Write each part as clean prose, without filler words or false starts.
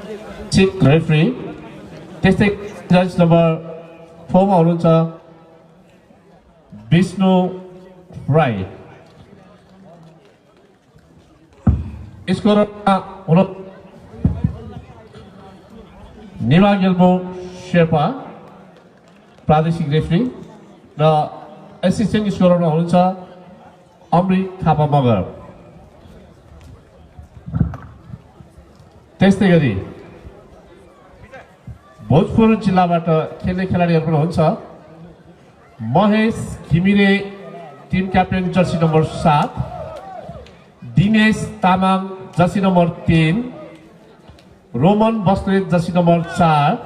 सिक referee त्यस्तै जज number 4 मा हुनुहुन्छ विष्णु राई। स्कोरमा हुनु निमा गेल्मो शेर्पा प्रादेशिक रेफ्री र एसिस्टेन्ट स्कोरमा हुनुहुन्छ अमृत थापा मगर। त्यस्तै गरी भोजपुर जिल्लाबाट खेल्ने खेलाडीहरू पनि हुन्छ Mahesh Ghimire team captain jersey number 7, Dinesh Tamang jersey number 3, Roman Basnet jersey number 4,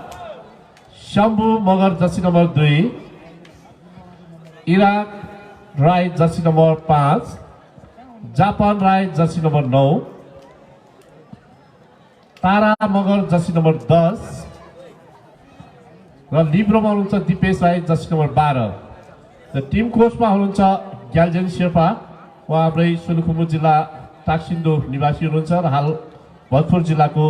Shambhu Magar jersey number 2, Irak Rai jersey number 5, Japan Rai jersey number 9, Tara Magar jersey number 10 र लिब्रोमा हुनुहुन्छ दिपेश राई जर्सी नम्बर 12। र टिम कोचमा हुनुहुन्छ ग्याल्जेन शेर्पा, उहाँ हाम्रै सोलुखुम्बु जिल्ला टाक्सिन्डो निवासी हुनुहुन्छ र हाल भोजपुर जिल्लाको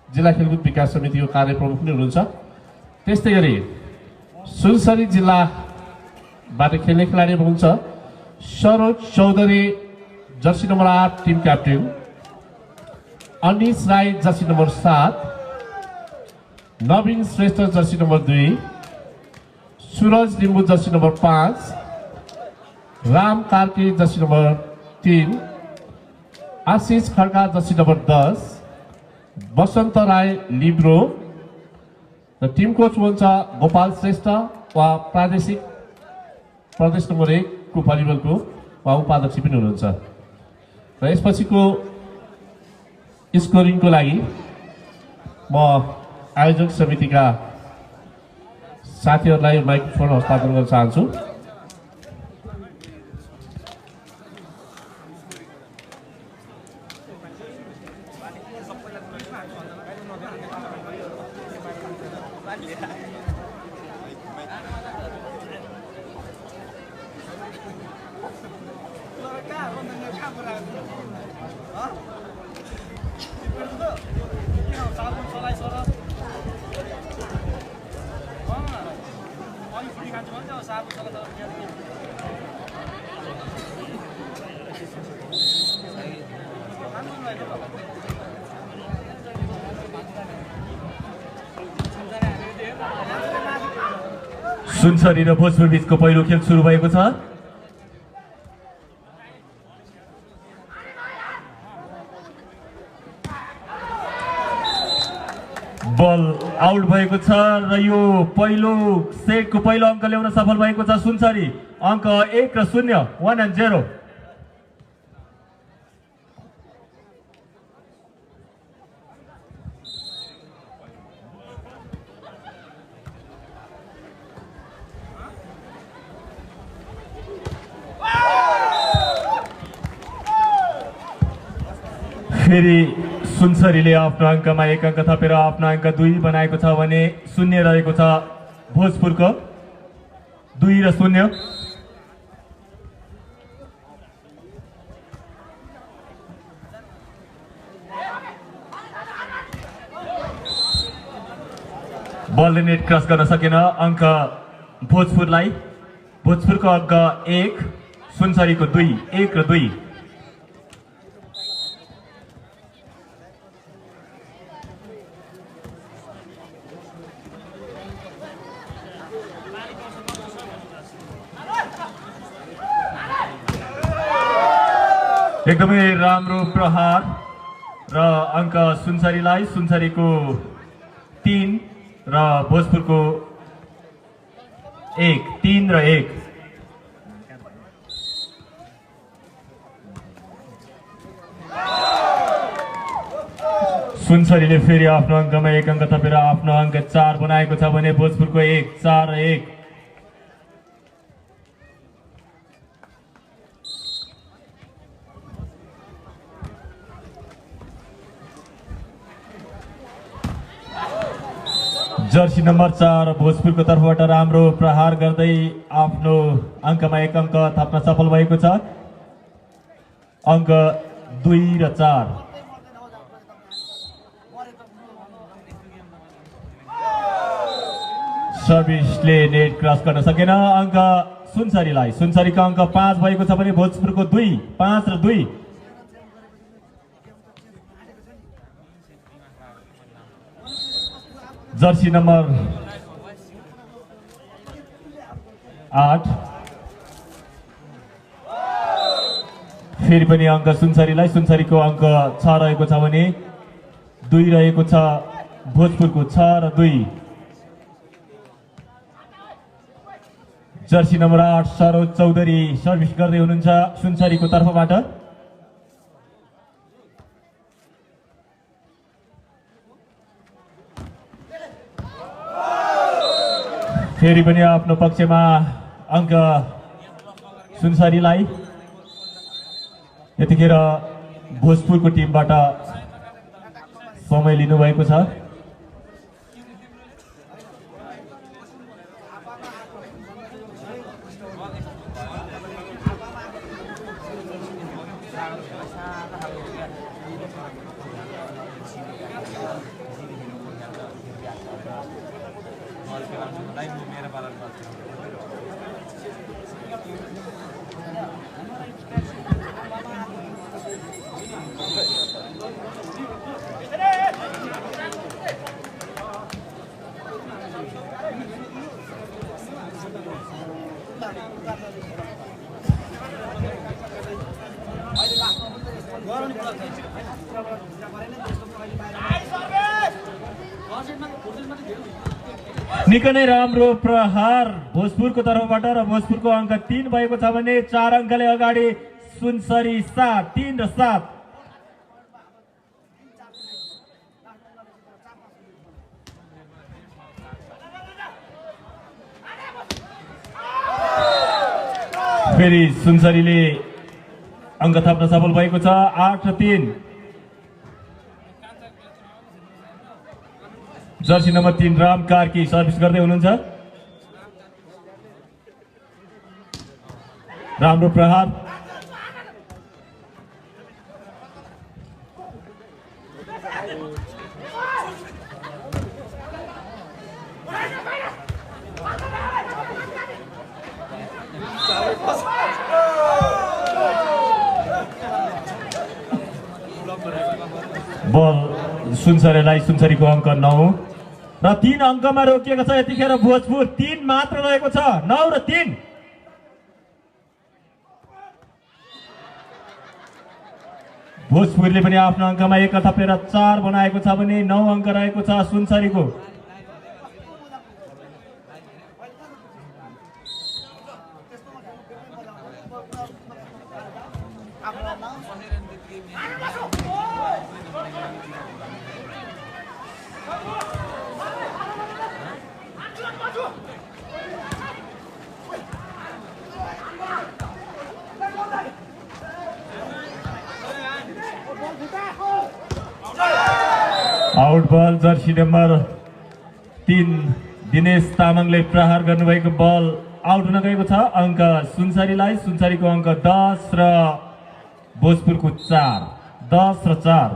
जिल्ला खेलकुद विकास समितिको कार्य प्रमुख पनि हुनुहुन्छ। त्यस्तै गरी सुनसरी जिल्लाबाट खेल्ने खेलाडी हुनुहुन्छ Saroj Chaudhary jersey number 8 team captain, Anish Rai jersey number 7, Naveen Shrestha jersey number 2, Suraj Limbu jersey number 5, Ram Karki jersey number 3, Ashish Khadka jersey number 10, Basant Rai libero. र टिम कोच हुनुहुन्छ गोपाल श्रेष्ठ, उहाँ प्रदेश नम्बर 1 को भलिबलको उहाँ उपाध्यक्ष पनि हुनुहुन्छ। र यसपछिको स्कोरिङको लागि म आयोजक समितिका साथीहरूलाई माइक्रोफोन हस्तान्तरण गर्न चाहन्छु। सुनसरी र भोजपुर बीचको पहिलो खेल सुरु भएको छ। बल आउट भएको छ र यो पहिलो सेटको पहिलो अङ्क ल्याउन सफल भएको छ सुनसरी। अङ्क 1 र 0, 1 and 0। फेरि सुनसरीले आफ्नो अङ्कमा 1 अङ्क थपेर आफ्नो अङ्क 2 बनाएको छ भने 0 रहेको छ भोजपुरको। 2 र 0। बलले नेट क्रस गर्न सकेन। अङ्क भोजपुरलाई। भोजपुरको अङ्क 1, सुनसरीको 2, 1 र 2। एकदमै राम्रो प्रहार र अङ्क सुनसरीलाई। सुनसरीको 3 र भोजपुरको 1, 3 र 1। सुनसरीले फेरि आफ्नो अङ्कमा 1 अङ्क थपेर आफ्नो अङ्क 4 बनाएको छ भने भोजपुरको 1, 4 र 1। जर्सी नम्बर 4 भोजपुरको तर्फबाट राम्रो प्रहार गर्दै आफ्नो अङ्कमा 1 अङ्क थप्न सफल भएको छ। अङ्क 2 र 4। सर्भिसले नेट क्रस गर्न सकेन। अङ्क सुनसरीलाई। सुनसरीको अङ्क 5 भएको छ भने भोजपुरको 2, 5 र 2। जर्सी नम्बर 8 फेरि पनि अङ्क सुनसरीलाई। सुनसरीको अङ्क 6 रहेको छ भने 2 रहेको छ भोजपुरको, 6 र 2। Jersey number 8 Saroj Chaudhary service गर्दै हुनुहुन्छ सुनसरीको तर्फबाट। फेरि पनि आफ्नो पक्षमा अङ्क सुनसरीलाई। यतिखेर भोजपुरको टिमबाट समय लिनुभएको छ। निकै नै राम्रो प्रहार भोजपुरको तर्फबाट र भोजपुरको अङ्क 3 भएको छ भने 4 अङ्कले अगाडि सुनसरी 7, 3 र 7। फेरि सुनसरीले अङ्क थप्न सफल भएको छ, 8 र 3। Jersey number 3 Ram Karki service गर्दै हुनुहुन्छ। राम्रो प्रहार। बल सुनसरीलाई। सुनसरीको अङ्क 9 र 3 अङ्कमा रोकिएको छ। यतिखेर भोजपुर 3 मात्र रहेको छ, 9 र 3। भोजपुरले पनि आफ्नो अङ्कमा 1 थपेर 4 बनाएको छ भने 9 अङ्क रहेको छ सुनसरीको। आउट बल। जर्सी नम्बर 3 दिनेश तामाङले प्रहार गर्नुभएको बल आउट हुन गएको छ। अङ्क सुनसरीलाई। सुनसरीको अङ्क 10 र भोजपुरको 4, 10 र 4।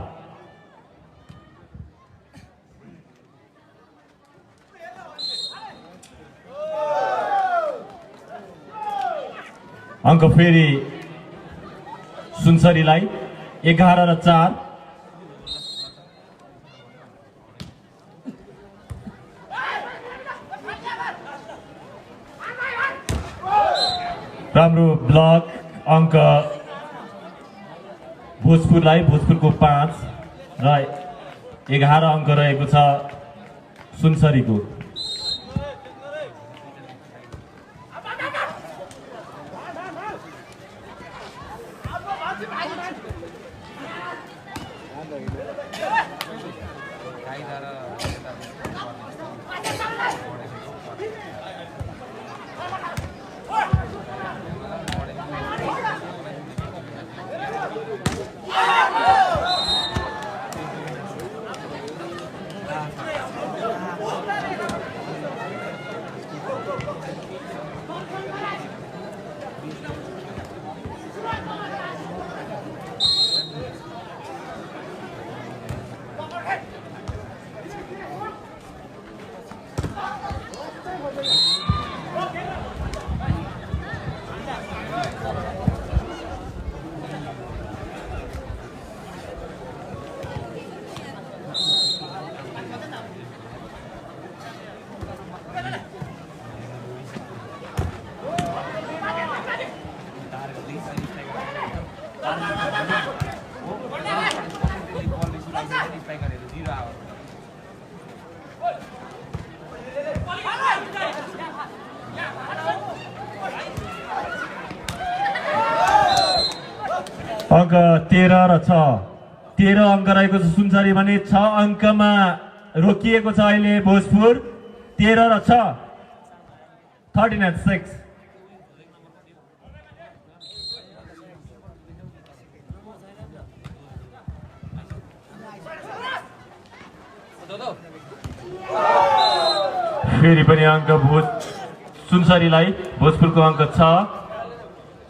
अङ्क फेरि सुनसरीलाई, 11 र 4। राम्रो ब्लक। अङ्क भोजपुरलाई। भोजपुरको 5 र 11 अङ्क रहेको छ सुनसरीको। अङ्क 13 र 6 13 अङ्क रहेको छ सुनसरी भने 6 अङ्कमा रोकिएको छ अहिले भोजपुर 13 र 6 13 and 6 फेरि पनि अङ्क सुनसरीलाई भोजपुरको अङ्क 6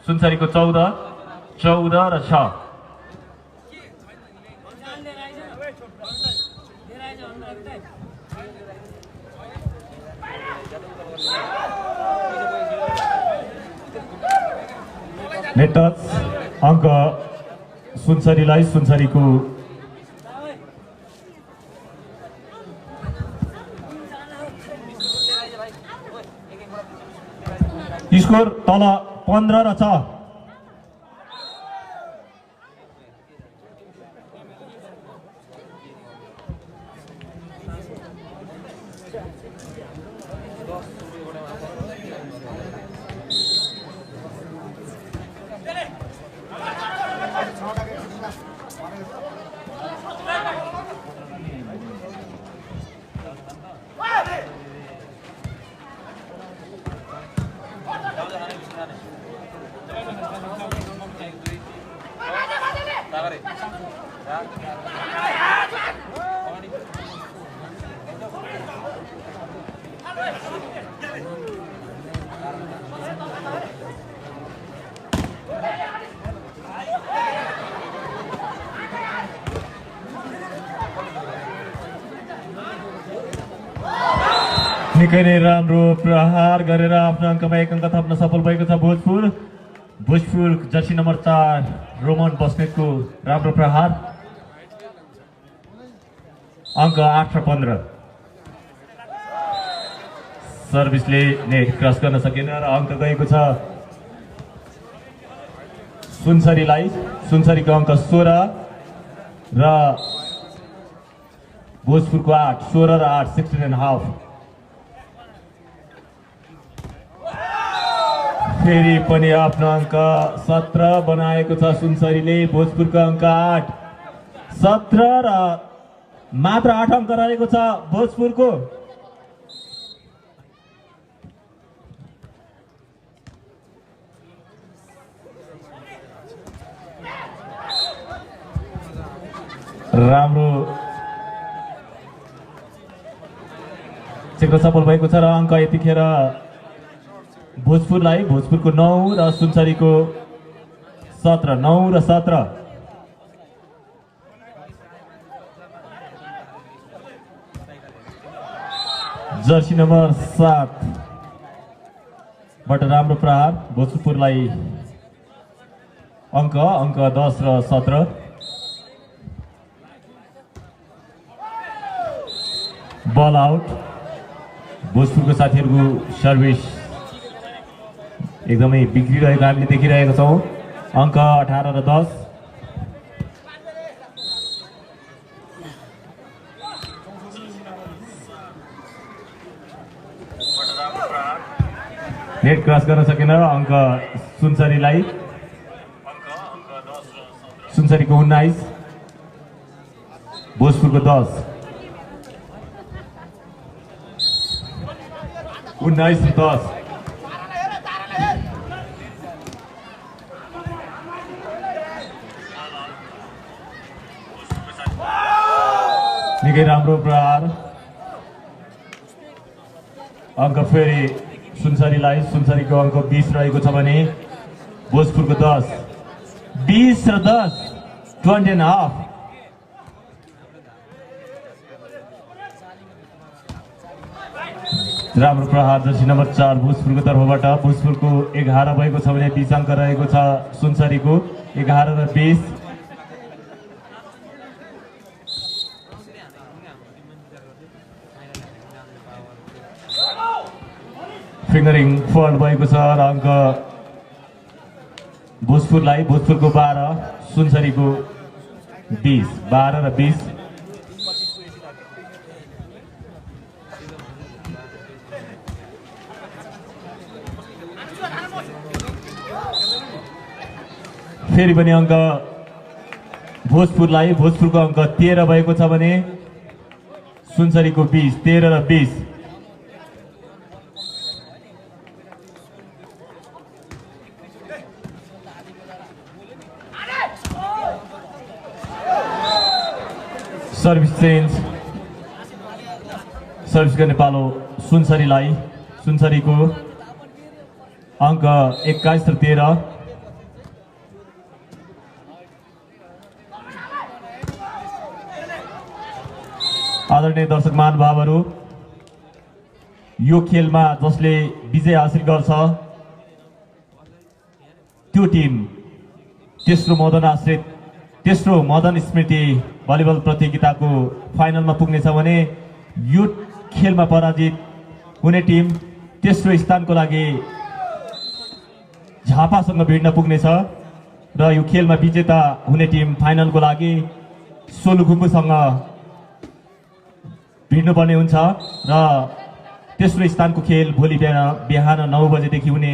सुनसरीको 14 र 6 नेट टच अङ्क सुनसरीलाई सुनसरीको स्कोर तल 15 र 6 निकै नै राम्रो प्रहार गरेर आफ्नो अङ्कमा 1 अङ्क थप्न सफल भएको छ भोजपुर जर्सी नम्बर 4 रोमन बस्नेतको राम्रो प्रहार अङ्क 8 र 15 सर्भिसले नेट क्रस गर्न सकेन र अङ्क गएको छ सुनसरीको अङ्क 16 र भोजपुरको 8 16 र 8 16 and half फेरि पनि आफ्नो अङ्क 17 बनाएको छ सुनसरीले भोजपुरको अङ्क 8 17 र मात्र 8 अङ्क रहेको छ भोजपुरको राम्रो चेक्न सफल भएको छ र अङ्क यतिखेर भोजपुरको 9 र सुनसरीको 17 9 र 17 जर्सी नम्बर 7 बाट राम्रो प्रहार भोजपुरलाई अङ्क 10 र 17 बल आउट भोजपुरको साथीहरूको सर्भिस एकदमै बिग्रिरहेको हामीले देखिरहेको छौँ अङ्क 18 र 10 नेट क्रस गर्न सकेन अङ्क सुनसरीलाई सुनसरीको 19 भोजपुरको 10 19 र 10 निकै राम्रो प्रहार अङ्क फेरि सुनसरीको अङ्क 20 रहेको छ भने भोजपुरको 10 20 र 10 20 and half राम्रो प्रहार जर्सी नम्बर 4 भोजपुरको तर्फबाट भोजपुरको 11 भएको छ भने 20 अङ्क रहेको छ सुनसरीको 11 र 20 फिङ्गरिङ फल्ट भएको छ र अङ्क भोजपुरको 12 सुनसरीको 20 12 र 20 फेरि पनि अङ्क भोजपुरलाई, भोजपुरको अङ्क 13 भएको छ भने सुनसरीको 20, 13 र 20। सर्भिस चेन्ज, सर्भिस गर्ने पालो सुनसरीलाई। सुनसरीको अङ्क 21 र 13। आदरणीय दर्शक महानुभावहरू, यो खेलमा जसले विजय हासिल गर्छ त्यो टिम तेस्रो मदन स्मृति भलिबल प्रतियोगिताको फाइनलमा पुग्नेछ भने यो खेलमा पराजित हुने टिम तेस्रो स्थानको लागि झापासँग भिड्न पुग्नेछ र यो खेलमा विजेता हुने टिम फाइनलको लागि सोलुखुम्बुसँग भिड्नुपर्ने हुन्छ र तेस्रो स्थानको खेल भोलि बिहान 9 बजेदेखि हुने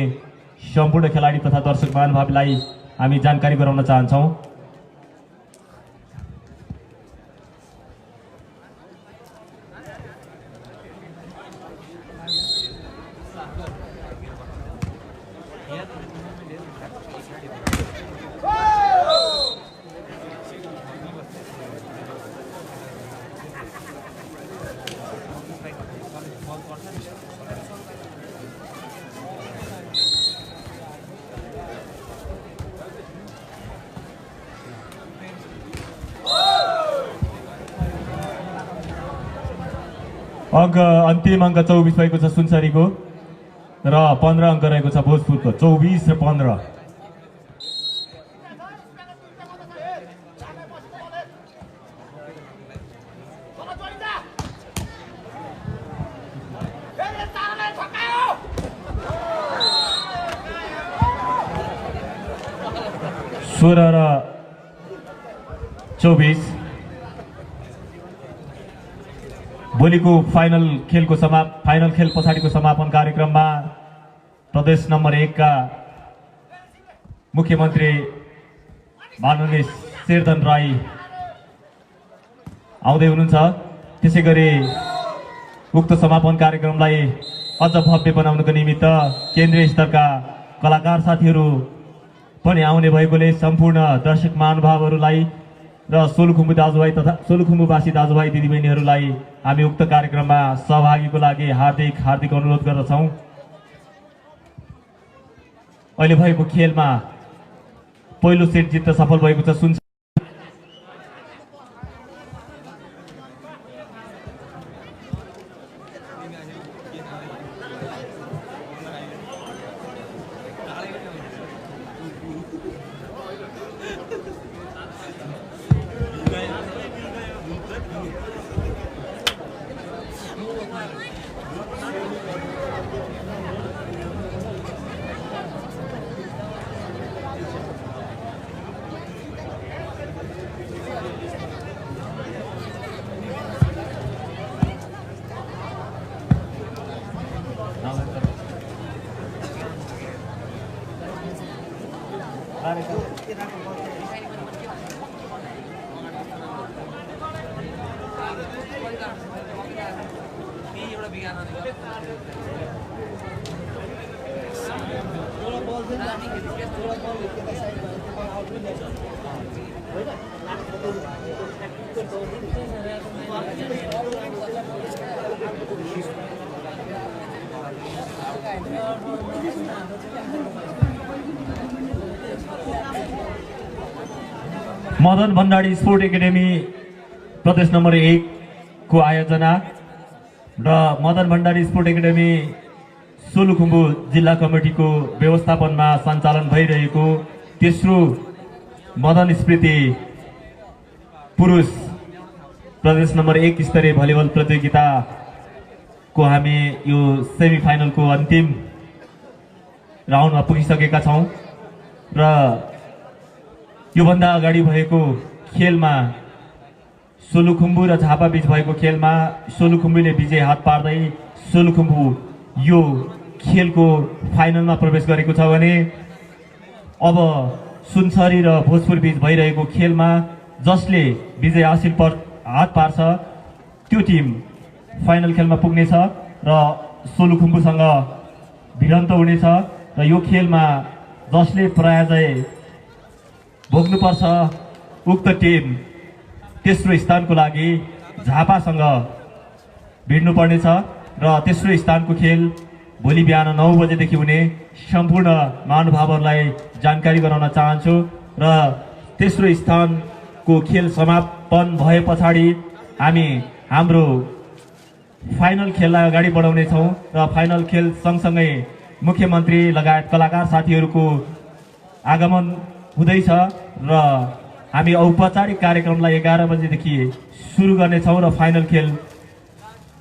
सम्पूर्ण खेलाडी तथा दर्शक महानुभावलाई हामी जानकारी गराउन चाहन्छौँ। अन्तिम अङ्क 24 भएको छ सुनसरीको र 15 अङ्क रहेको छ भोजपुरको। 24 र 15। सोह्र र 24। भोलिको फाइनल खेल पछाडिको समापन कार्यक्रममा प्रदेश नम्बर 1 का मुख्यमन्त्री माननीय शेरधन राई आउँदै हुनुहुन्छ। त्यसैगरी उक्त समापन कार्यक्रमलाई अझ भव्य बनाउनको निमित्त केन्द्रीय स्तरका कलाकार साथीहरू पनि आउने भएकोले सम्पूर्ण दर्शक महानुभावहरूलाई र सोलुखुम्बु दाजुभाइ तथा सोलुखुम्बुवासी दाजुभाइ दिदीबहिनीहरूलाई हामी उक्त कार्यक्रममा सहभागीको लागि हार्दिक अनुरोध गर्दछौँ। अहिले भएको खेलमा पहिलो सेट जित्न सफल भएको छ सुनसरी। मदन भण्डारी स्पोर्ट एकाडेमी प्रदेश नम्बर 1 को आयोजना र मदन भण्डारी स्पोर्ट एकाडेमी सोलुखुम्बु जिल्ला कमिटीको व्यवस्थापनमा सञ्चालन भइरहेको तेस्रो मदन स्मृति पुरुष प्रदेश नम्बर 1 स्तरीय भलिबल प्रतियोगिताको हामी यो सेमी फाइनलको अन्तिम राउन्डमा पुगिसकेका छौँ र योभन्दा अगाडि भएको खेलमा सोलुखुम्बु र झापा बीच भएको खेलमा सोलुखुम्बुले विजय हात पार्दै सोलुखुम्बु यो खेलको फाइनलमा प्रवेश गरेको छ भने अब सुनसरी र भोजपुर बीच भइरहेको खेलमा जसले विजय हात पार्छ त्यो टिम फाइनल खेलमा पुग्नेछ र सोलुखुम्बुसँग भिडन्त हुनेछ र यो खेलमा जसले पराजय भोग्नुपर्छ उक्त टिम तेस्रो स्थानको लागि झापासँग भिड्नुपर्नेछ र तेस्रो स्थानको खेल भोलि बिहान 9 बजेदेखि हुने सम्पूर्ण महानुभावहरूलाई जानकारी गराउन चाहन्छु र तेस्रो स्थानको खेल समापन भए पछाडि हामी हाम्रो फाइनल खेललाई अगाडि बढाउनेछौँ र फाइनल खेल सँगसँगै मुख्यमन्त्री लगायत कलाकार साथीहरूको आगमन हुँदैछ र हामी औपचारिक कार्यक्रमलाई 11 बजेदेखि सुरु गर्नेछौँ र फाइनल खेल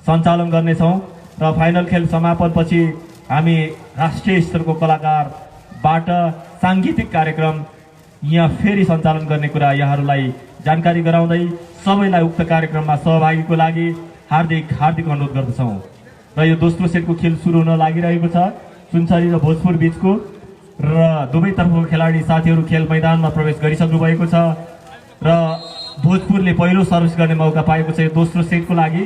सञ्चालन गर्नेछौँ र फाइनल खेल समापनपछि हामी राष्ट्रिय स्तरको कलाकारबाट साङ्गीतिक कार्यक्रम यहाँ फेरि सञ्चालन गर्ने कुरा यहाँहरूलाई जानकारी गराउँदै सबैलाई उक्त कार्यक्रममा सहभागीको लागि हार्दिक अनुरोध गर्दछौँ र यो दोस्रो सेटको खेल सुरु हुन लागिरहेको छ सुनसरी र भोजपुर बीचको र दुवैतर्फको खेलाडी साथीहरू खेल मैदानमा प्रवेश गरिसक्नु भएको छ र भोजपुरले पहिलो सर्भिस गर्ने मौका पाएको छ यो दोस्रो सेटको लागि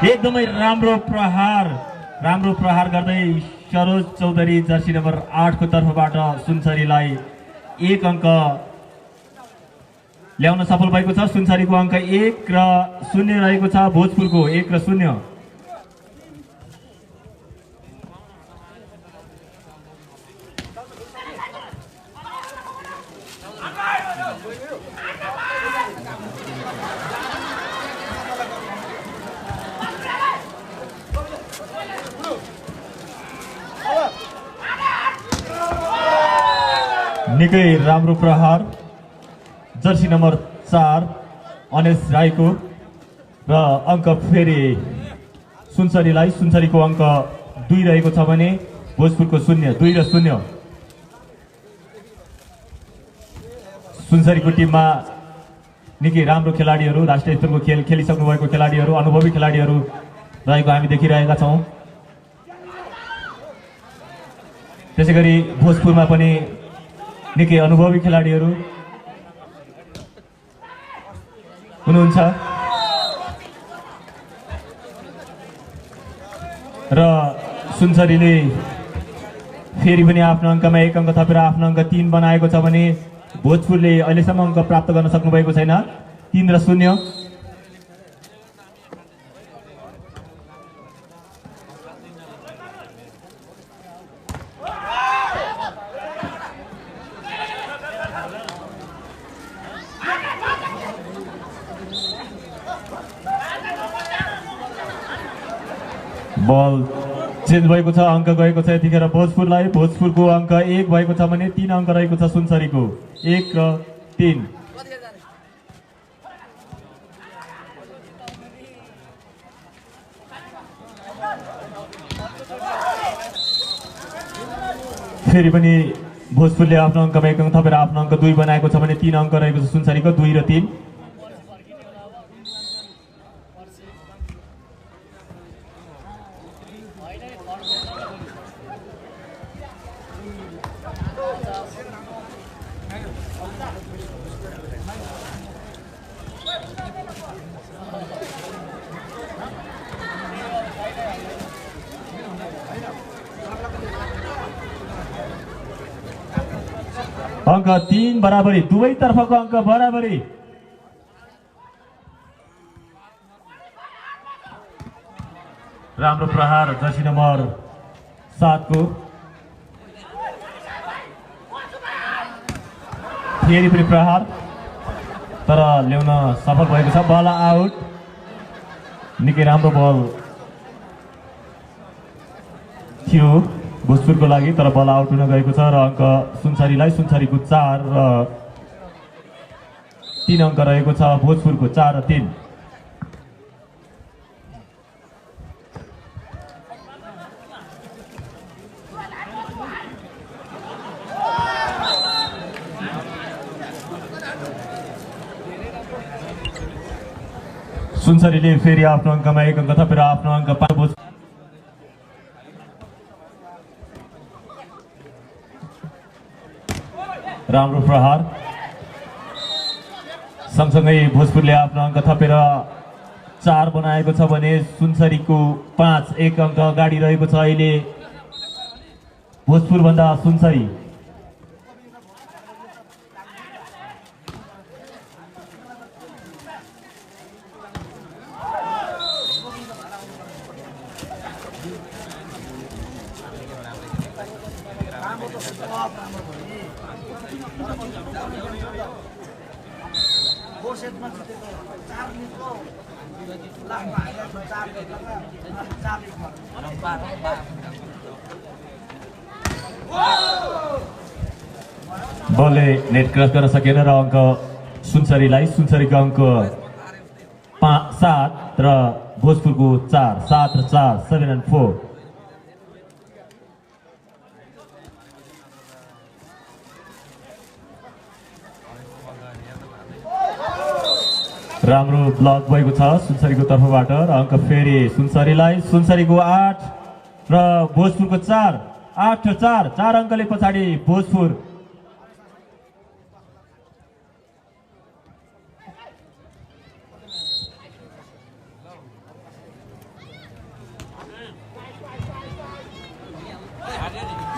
एकदमै राम्रो प्रहार गर्दै सरोज चौधरी जर्सी नम्बर 8 को तर्फबाट सुनसरीलाई 1 अङ्क ल्याउन सफल भएको छ सुनसरीको अङ्क 1 र 0 रहेको छ भोजपुरको 1 र 0 निकै राम्रो प्रहार जर्सी नम्बर 4 अनेश राईको र अङ्क फेरि सुनसरीको अङ्क 2 रहेको छ भने भोजपुरको 2 र 0 सुनसरीको टिममा निकै राम्रो खेलाडीहरू राष्ट्रिय स्तरको खेल खेलिसक्नु भएको खेलाडीहरू अनुभवी खेलाडीहरू रहेको हामी देखिरहेका छौँ त्यसैगरी भोजपुरमा पनि निकै अनुभवी खेलाडीहरू हुनुहुन्छ र सुनसरीले फेरि पनि आफ्नो अङ्कमा 1 अङ्क थपेर आफ्नो अङ्क 3 बनाएको छ भने भोजपुरले अहिलेसम्म अङ्क प्राप्त गर्न सक्नु भएको छैन 3 र 0 बल चेन्ज भएको छ अङ्क गएको छ यतिखेर भोजपुरलाई भोजपुरको अङ्क 1 भएको छ भने 3 अङ्क रहेको छ सुनसरीको 1 र 3 फेरि पनि भोजपुरले आफ्नो अङ्कमा 1 अङ्क थपेर आफ्नो अङ्क 2 बनाएको छ भने 3 अङ्क रहेको छ सुनसरीको 2 र 3 अङ्क 3 बराबरी दुवैतर्फको अङ्क बराबरी राम्रो प्रहार जर्सी नम्बर 7 को फेरि पनि प्रहार तर ल्याउन सफल भएको छ बल आउट निकै राम्रो बल थियो भोजपुरको लागि तर बल आउट हुन गएको छ र अङ्क सुनसरीको 4 र 3 अङ्क रहेको छ भोजपुरको 4 र 3 सुनसरीले फेरि आफ्नो अङ्कमा 1 अङ्क थपेर आफ्नो अङ्क 5 राम्रो प्रहार सँगसँगै भोजपुरले आफ्नो अङ्क थपेर 4 बनाएको छ भने सुनसरीको 5 1 अङ्क अगाडि रहेको छ अहिले भोजपुर भन्दा सुनसरी। बलले नेट क्रस गर्न सकेन र अङ्क सुनसरीलाई सुनसरीको अङ्क 7 र भोजपुरको 4 7 र 4 7 and 4। राम्रो ब्लक भएको छ सुनसरीको तर्फबाट र अङ्क फेरि सुनसरीलाई सुनसरीको 8 र भोजपुरको 4 8 र 4 अङ्कले पछाडि भोजपुर।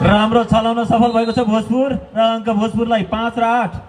राम्रो चलाउन सफल भएको छ भोजपुर र अङ्क भोजपुरलाई 5 र 8।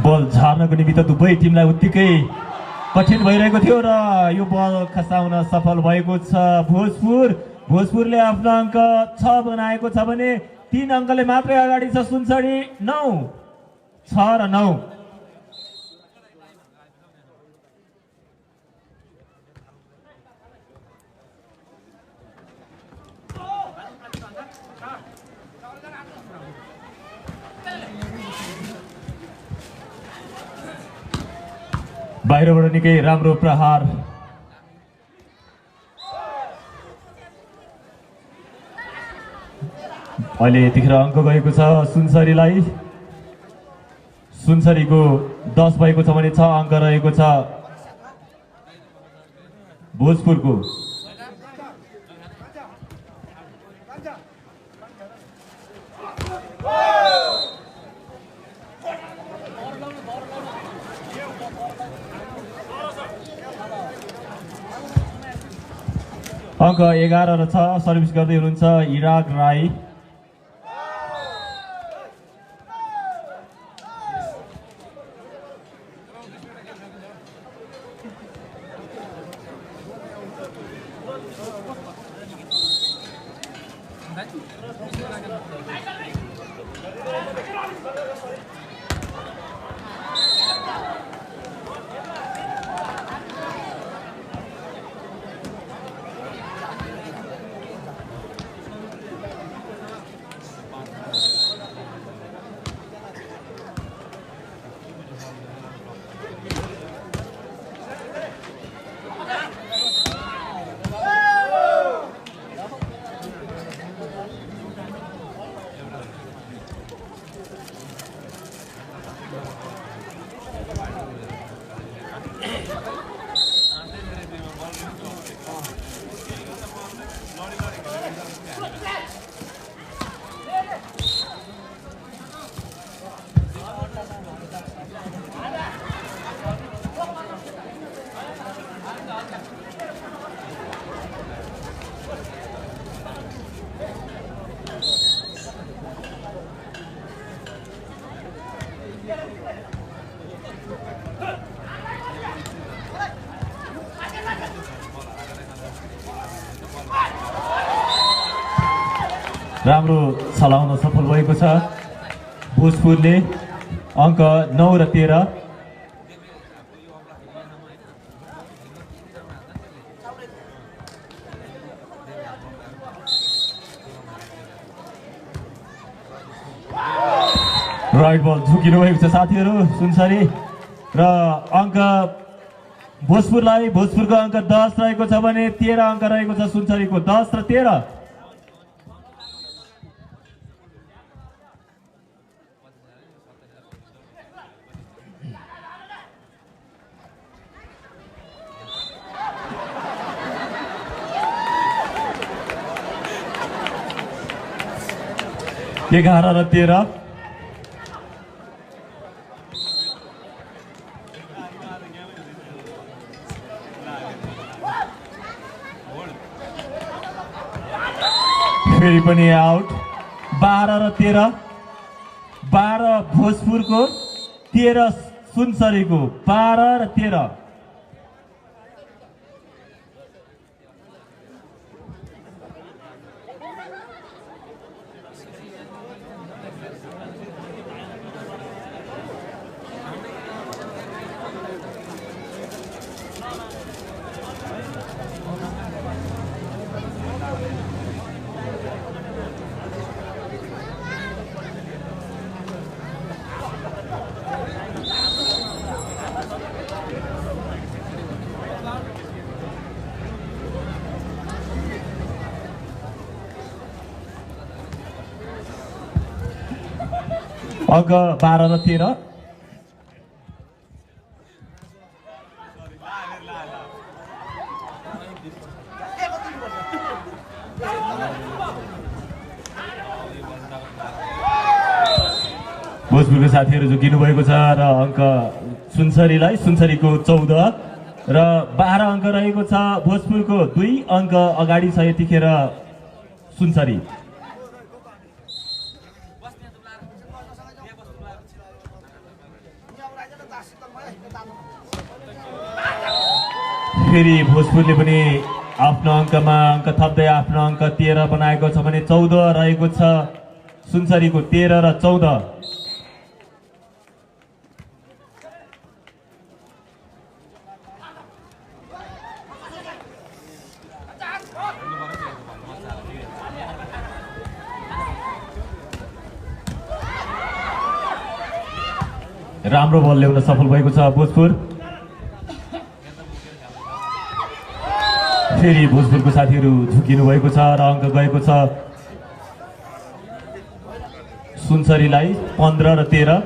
बल झार्नको निमित्त दुवै टिमलाई उत्तिकै कठिन भइरहेको थियो र यो बल खसाउन सफल भएको छ भोजपुरले आफ्नो अङ्क 6 बनाएको छ भने 3 अङ्कले मात्रै अगाडि छ सुनसरी 9 6 र 9। बाहिरबाट निकै राम्रो प्रहार अहिले यतिखेर अङ्क गएको छ सुनसरीलाई सुनसरीको 10 भएको छ भने 6 अङ्क रहेको छ भोजपुरको। अङ्क 11 र 6 सर्भिस गर्दै हुनुहुन्छ इराक राई। राम्रो चलाउन सफल भएको छ भोजपुरले अङ्क 9 र 13। राइट बल झुकिनु भएको छ साथीहरू सुनसरी र अङ्क भोजपुरको अङ्क 10 रहेको छ भने 13 अङ्क रहेको छ सुनसरीको। 10 र 13। एघार र 13। फेरि पनि आउट। 12 र 13। 12 भोजपुरको 13 सुनसरीको। 12 र 13। अङ्क 12 र 13। भोजपुरको साथीहरू झुकिनु भएको छ र अङ्क सुनसरीको 14 र 12 अङ्क रहेको छ भोजपुरको। 2 अङ्क अगाडि छ यतिखेर सुनसरी। फेरि भोजपुरले पनि आफ्नो अङ्कमा अङ्क थप्दै आफ्नो अङ्क 13 बनाएको छ भने 14 रहेको छ सुनसरीको। 13 र 14। राम्रो बल ल्याउन सफल भएको छ भोजपुर। फेरि भोजपुरको साथीहरू झुकिनु भएको छ र अङ्क गएको छ सुनसरीलाई। 15 र 13।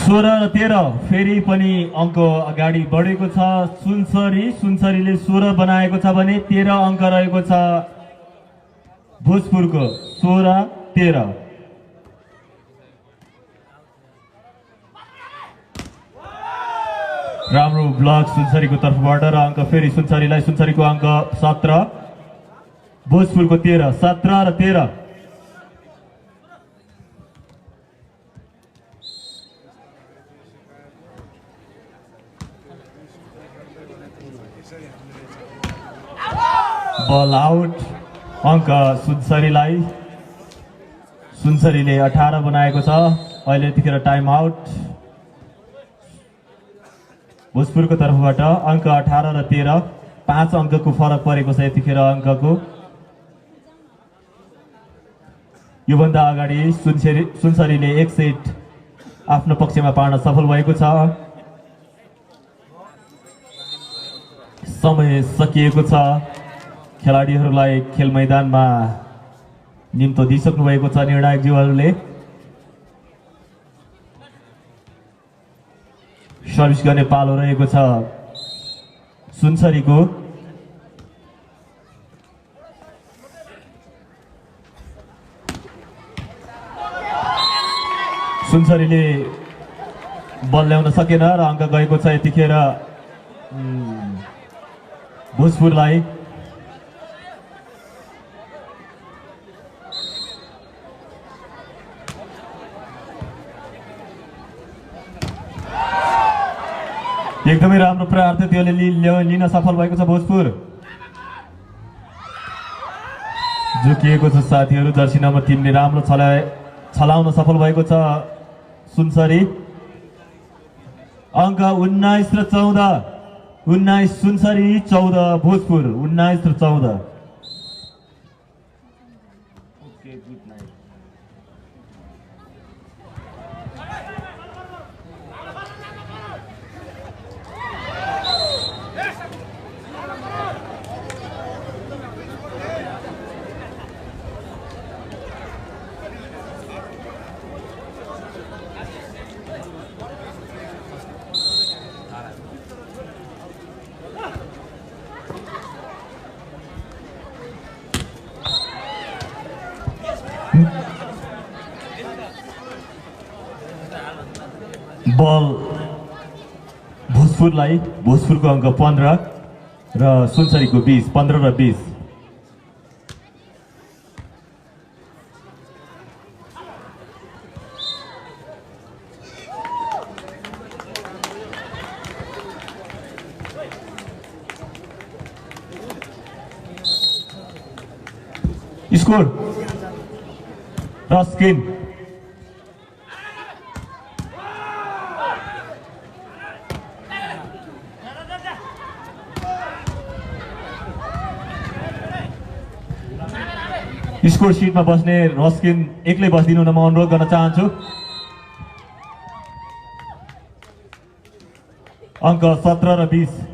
सोह्र र 13। फेरि पनि अङ्क अगाडि बढेको छ सुनसरीले 16 बनाएको छ भने 13 अङ्क रहेको छ भोजपुरको। 16 13। राम्रो ब्लक सुनसरीको तर्फबाट र अङ्क फेरि सुनसरीको अङ्क 17 भोजपुरको 13। 17 र 13। बल आउट। अङ्क सुनसरीले 18 बनाएको छ अहिले यतिखेर टाइम आउट भोजपुरको तर्फबाट। अङ्क 18 र 13। 5 अङ्कको फरक परेको छ यतिखेर अङ्कको। योभन्दा अगाडि सुनसरीले 1 सेट आफ्नो पक्षमा पार्न सफल भएको छ। समय सकिएको छ। खेलाडीहरूलाई खेल मैदानमा निम्तो दिइसक्नु भएको छ निर्णायकज्यूहरूले। सर्भिस गर्ने पालो रहेको छ सुनसरीको। सुनसरीले बल ल्याउन सकेन र अङ्क गएको छ यतिखेर भोजपुरलाई। एकदमै राम्रो प्रहार थियो, त्यसले लिन सफल भएको छ भोजपुर। झुकिएको छ साथीहरू, जर्सी नम्बर 3 ले राम्रो छलाउन सफल भएको छ सुनसरी। अङ्क 19 र 14, 19 सुनसरी 14 भोजपुर, 19 र 14। बल भोजपुरलाई, भोजपुरको अङ्क 15 र सुनसरीको 20, 15 र 20। स्कोर रस्किन स्कोर शीटमा बस्ने रस्किन एक्लै बसिदिनु न, म अनुरोध गर्न चाहन्छु। अङ्क 17 र 20।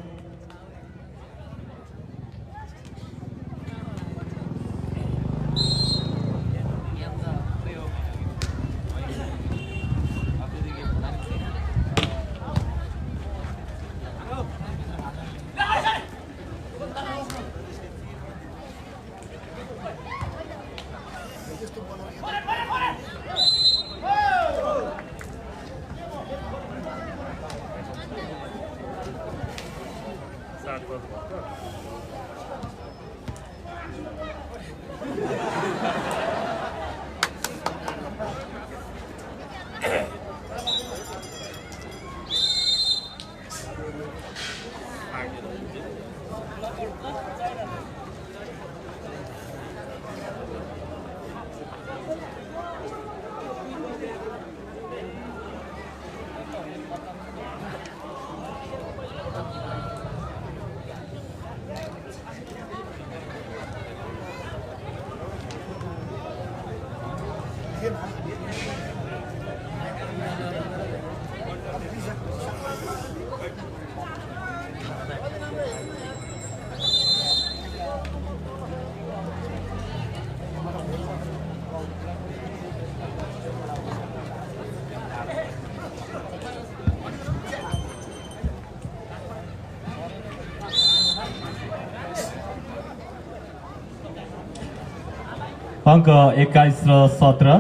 अङ्क 21 र 17।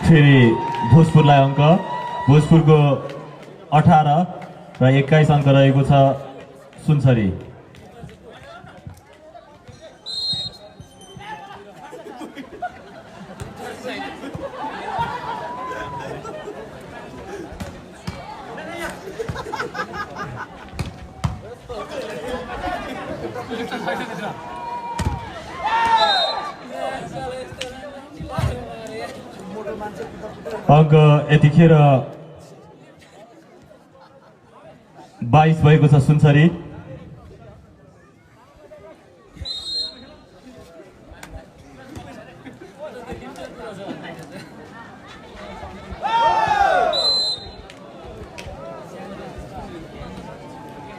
फेरि भोजपुरलाई अङ्क, भोजपुरको 18 र 21 अङ्क रहेको छ सुनसरी। अङ्क यतिखेर 22 भएको छ सुनसरी।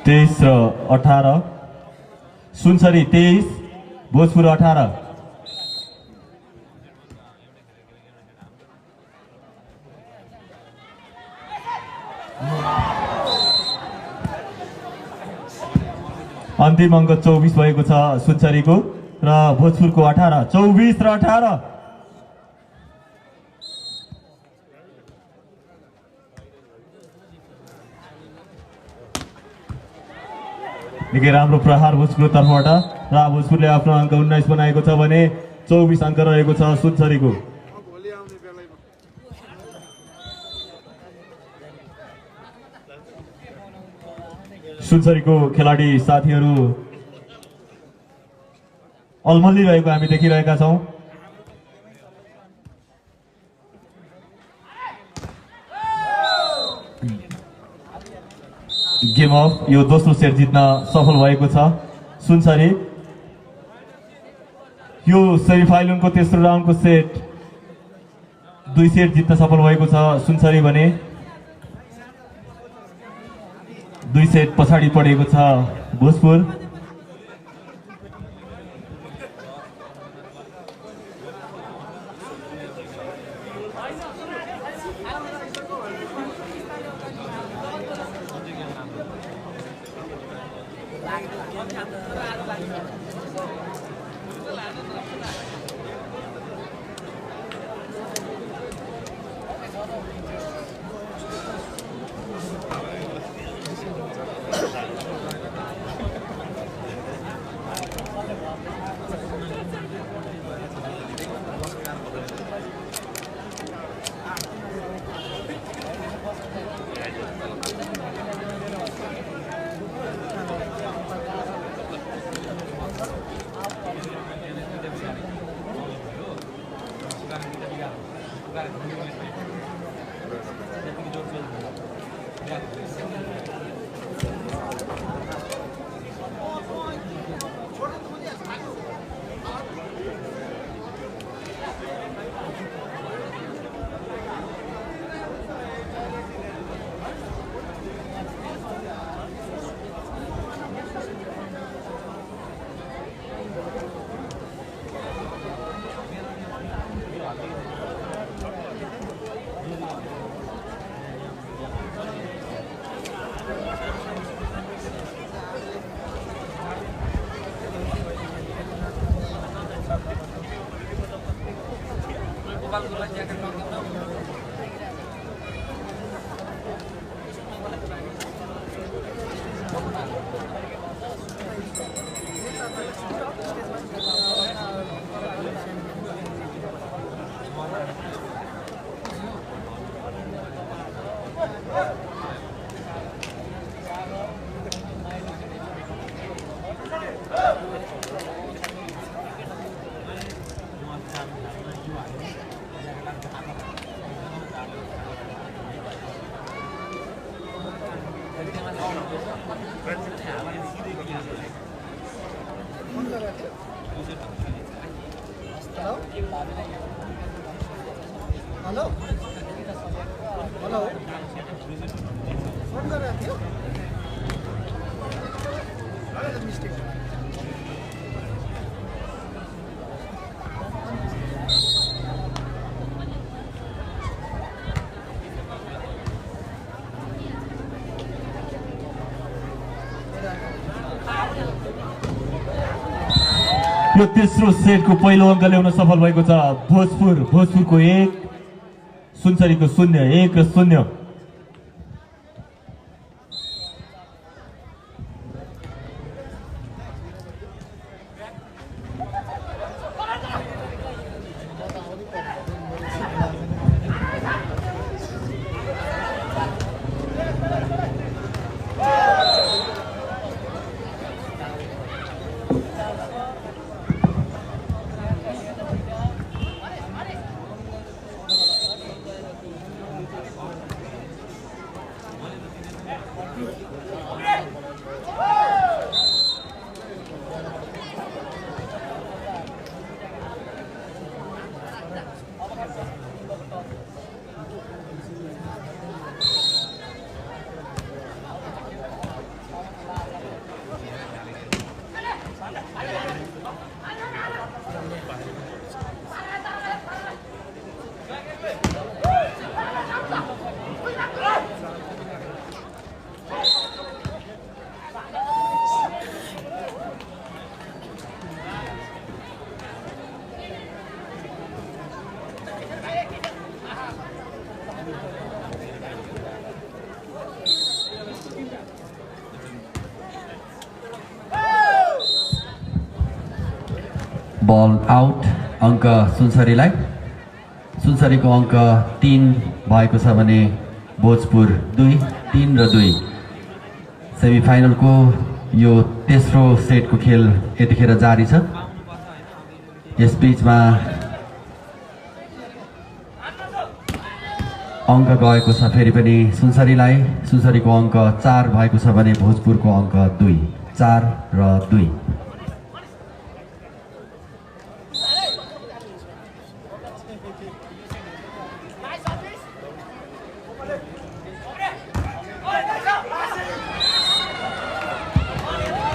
तेइस र 18, सुनसरी 23, भोजपुर 18। अन्तिम अङ्क 24 भएको छ सुनसरीको र भोजपुरको 18 24 र 18 निकै राम्रो प्रहार भोजपुरको तर्फबाट र भोजपुरले आफ्नो अङ्क 19 बनाएको छ भने 24 अङ्क रहेको छ सुनसरीको। सुनसरीको खेलाडी साथीहरू अल्मलिरहेको हामी देखिरहेका छौं। गेम अफ यो दोस्रो सेट जित्न सफल भएको छ सुनसरी। यो सेमिफाइनलको तेस्रो राउन्डको सेट 2 सेट जित्न सफल भएको छ सुनसरी भने 2 सेट पछाडि परेको छ भोजपुर। हेलो हेलो फोन गरेको थियो मिस्टेक यो तेस्रो सेटको पहिलो अङ्क ल्याउन सफल भएको छ भोजपुरको 1 सुनसरीको 0 1 र 0। बल आउट अङ्क सुनसरीलाई। सुनसरीको अङ्क 3 भएको छ भने भोजपुर 2 र 2। सेमिफाइनलको यो तेस्रो सेटको खेल यतिखेर जारी छ। यस बीचमा अङ्क गएको छ फेरि पनि सुनसरीलाई। सुनसरीको अङ्क 4 भएको छ भने भोजपुरको अङ्क 2, 4 र 2।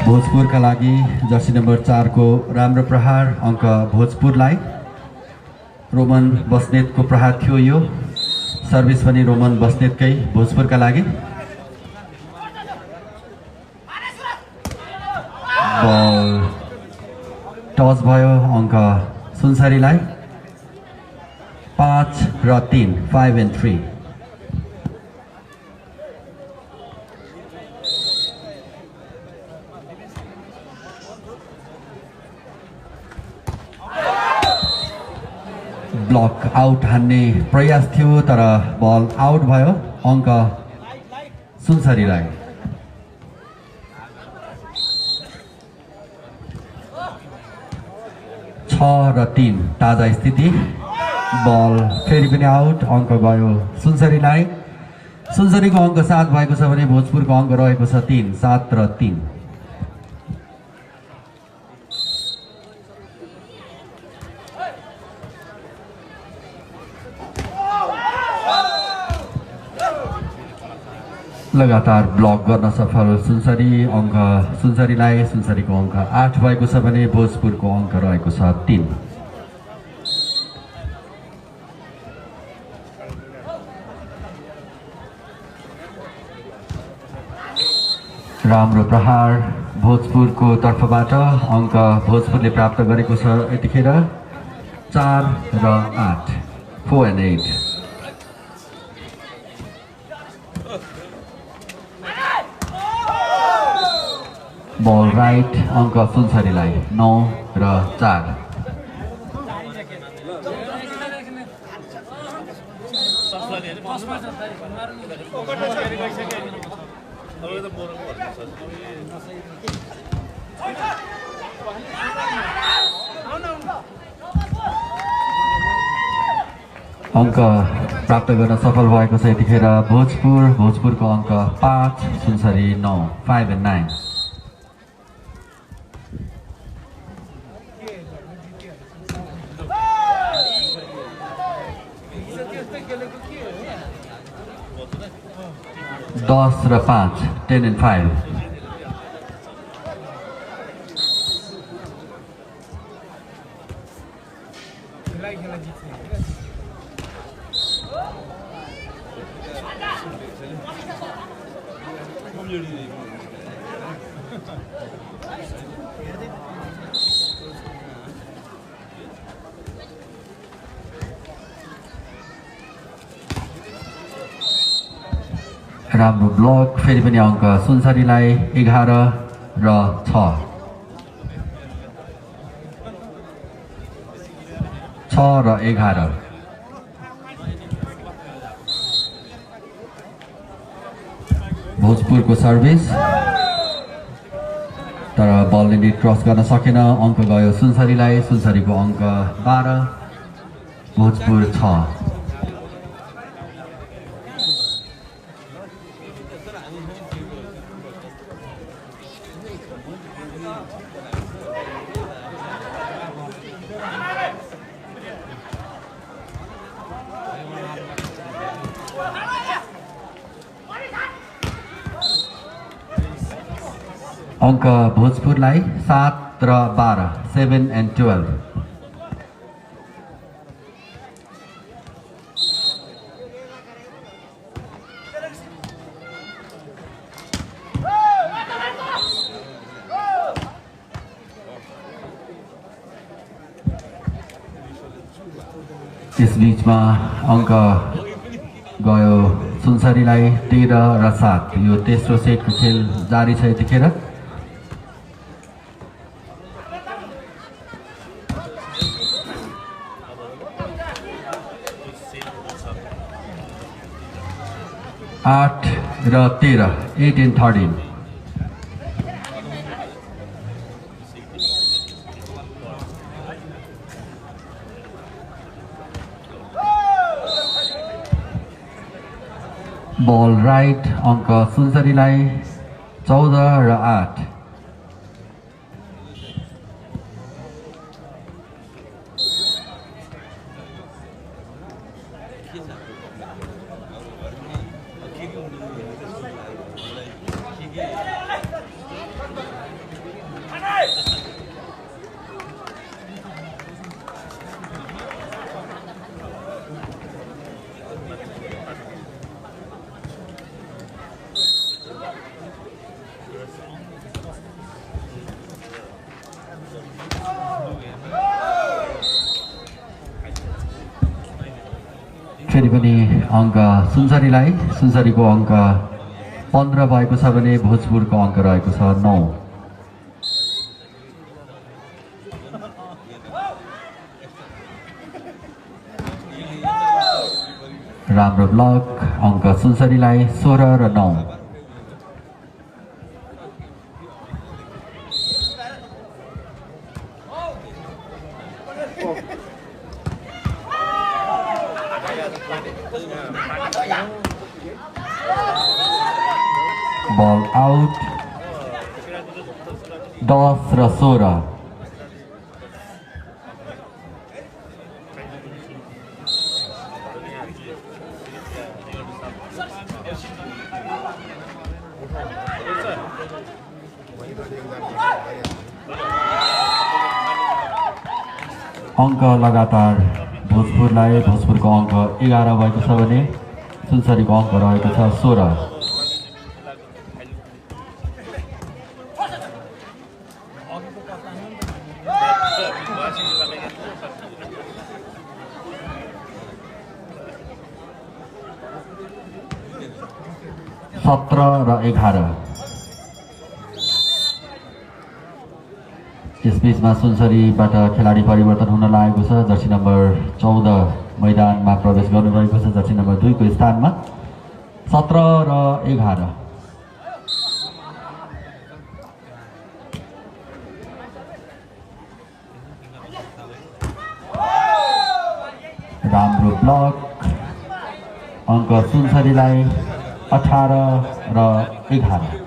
भोजपुरका लागि जर्सी नम्बर 4 को राम्रो प्रहार अङ्क भोजपुरलाई। रोमन बस्नेतको प्रहार थियो यो। सर्भिस पनि रोमन बस्नेतकै भोजपुरका लागि। बल टच भयो अङ्क सुनसरीलाई। 5 र 3, 5 and 3। ब्लक आउट हान्ने प्रयास थियो तर बल आउट भयो अङ्क सुनसरीलाई। छ र 3 ताजा स्थिति। बल फेरि पनि आउट अङ्क गयो सुनसरीलाई। सुनसरीको अङ्क 7 भएको छ भने भोजपुरको अङ्क रहेको छ 3, 7 र 3। लगातार ब्लक गर्न सफल सुनसरी अङ्क सुनसरीलाई। सुनसरीको अङ्क 8 भएको छ भने भोजपुरको अङ्क रहेको छ 3। राम्रो प्रहार भोजपुरको तर्फबाट अङ्क भोजपुरले प्राप्त गरेको छ यतिखेर 4 र 8, 4 and 8। बल राइट अङ्क सुनसरीलाई 9 र 4। अङ्क प्राप्त गर्न सफल भएको छ यतिखेर भोजपुरको अङ्क 5, सुनसरी 9, 5 and 9। दस र 5, 10 and 5। राम्रो ब्लक फेरि पनि अङ्क सुनसरीलाई 11 र 6। 6 र 11। भोजपुरको सर्भिस तर बलले नेट क्रस गर्न सकेन अङ्क गयो सुनसरीलाई। सुनसरीको अङ्क 12, भोजपुर 6। अङ्क भोजपुरलाई 7 र 12, 7 and 12। यस बीचमा अङ्क गयो सुनसरीलाई 13 र 7। यो तेस्रो सेटको खेल जारी छ यतिखेर। 8 र 13, 8 and 13. बल राइट अङ्क सुनसरीलाई 14 र 8. फेरि पनि अङ्क सुनसरीको अङ्क 15 भएको छ भने भोजपुरको अङ्क रहेको छ 9. राम्रो ब्लक अङ्क सुनसरीलाई 16 र 9. बल आउट 10 र 16. अङ्क लगातार भोजपुरको अङ्क 11 भएको छ भने सुनसरीको अङ्क रहेको छ 16. र 11. यसबीचमा सुनसरीबाट खेलाडी परिवर्तन हुन लागेको छ. जर्सी नम्बर 14 मैदानमा प्रवेश गर्नुभएको छ जर्सी नम्बर 2 को स्थानमा. 17 र 11. राम्रो ब्लक अङ्क सुनसरीलाई 18 र 11.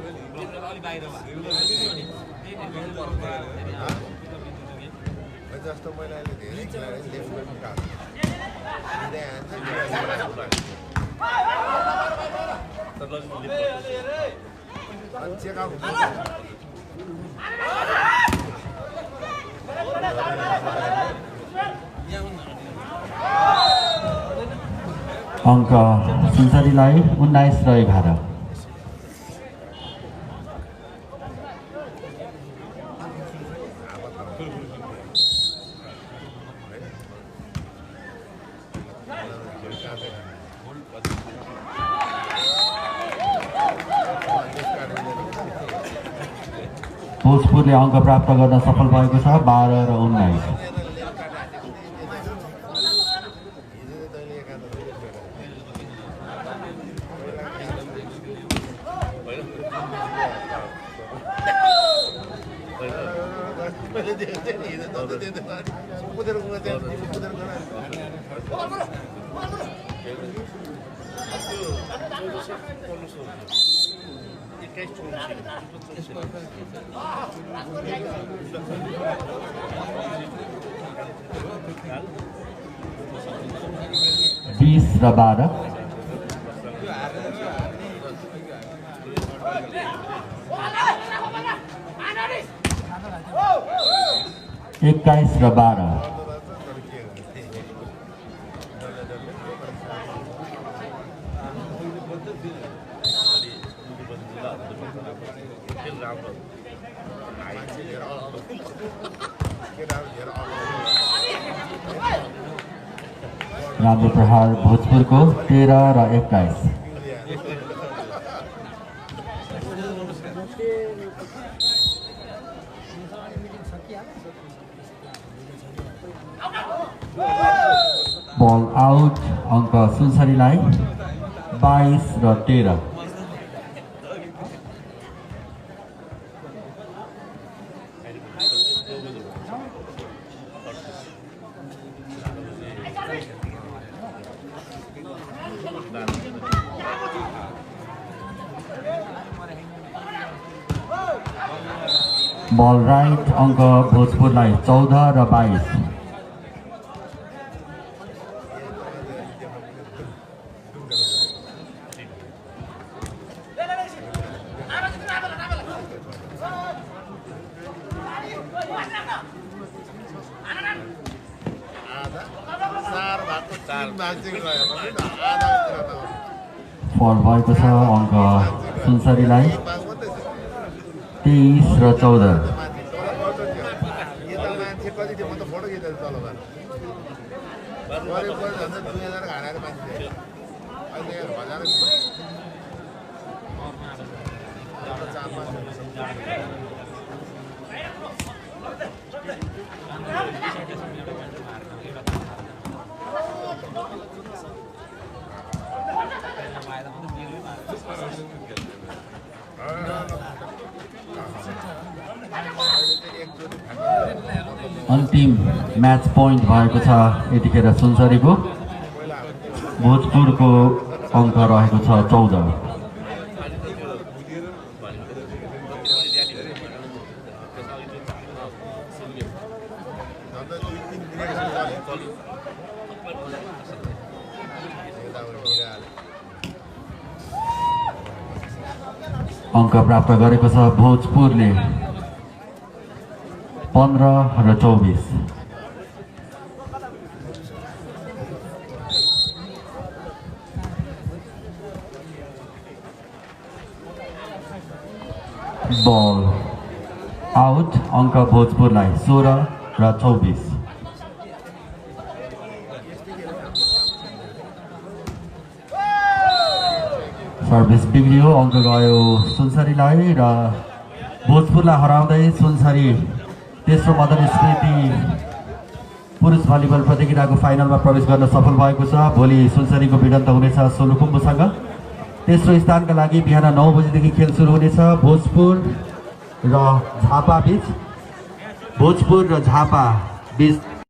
अङ्क सुनसरीलाई 19 र 11. भोजपुरले अङ्क प्राप्त गर्न सफल भएको छ 12 र 19. बीस र 12. एक्काइस र 12. राम्रो प्रहार भोजपुरको 13 र 21. बल आउट अङ्क सुनसरीलाई 22 र 13। बल राइट अङ्क भोजपुरलाई 14 र 22। फल भएको छ अङ्क सुनसरीलाई 23 र 14। अन्तिम म्याच पोइन्ट भएको छ यतिखेर सुनसरीको। भोजपुरको अङ्क रहेको छ 14। अङ्क प्राप्त गरेको छ भोजपुरले 15 र 24। बल आउट अङ्क भोजपुरलाई 16 र 24। सर्भिस बिग्रियो, अङ्क गयो सुनसरीलाई र भोजपुरलाई हराउँदै सुनसरी तेस्रो मदन स्मृति पुरुष भलिबल प्रतियोगिताको फाइनलमा प्रवेश गर्न सफल भएको छ। भोलि सुनसरीको भिडन्त हुनेछ सोलुखुम्बुसँग। तेस्रो स्थानका लागि बिहान 9 बजेदेखि खेल सुरु हुनेछ। भोजपुर र झापा बीच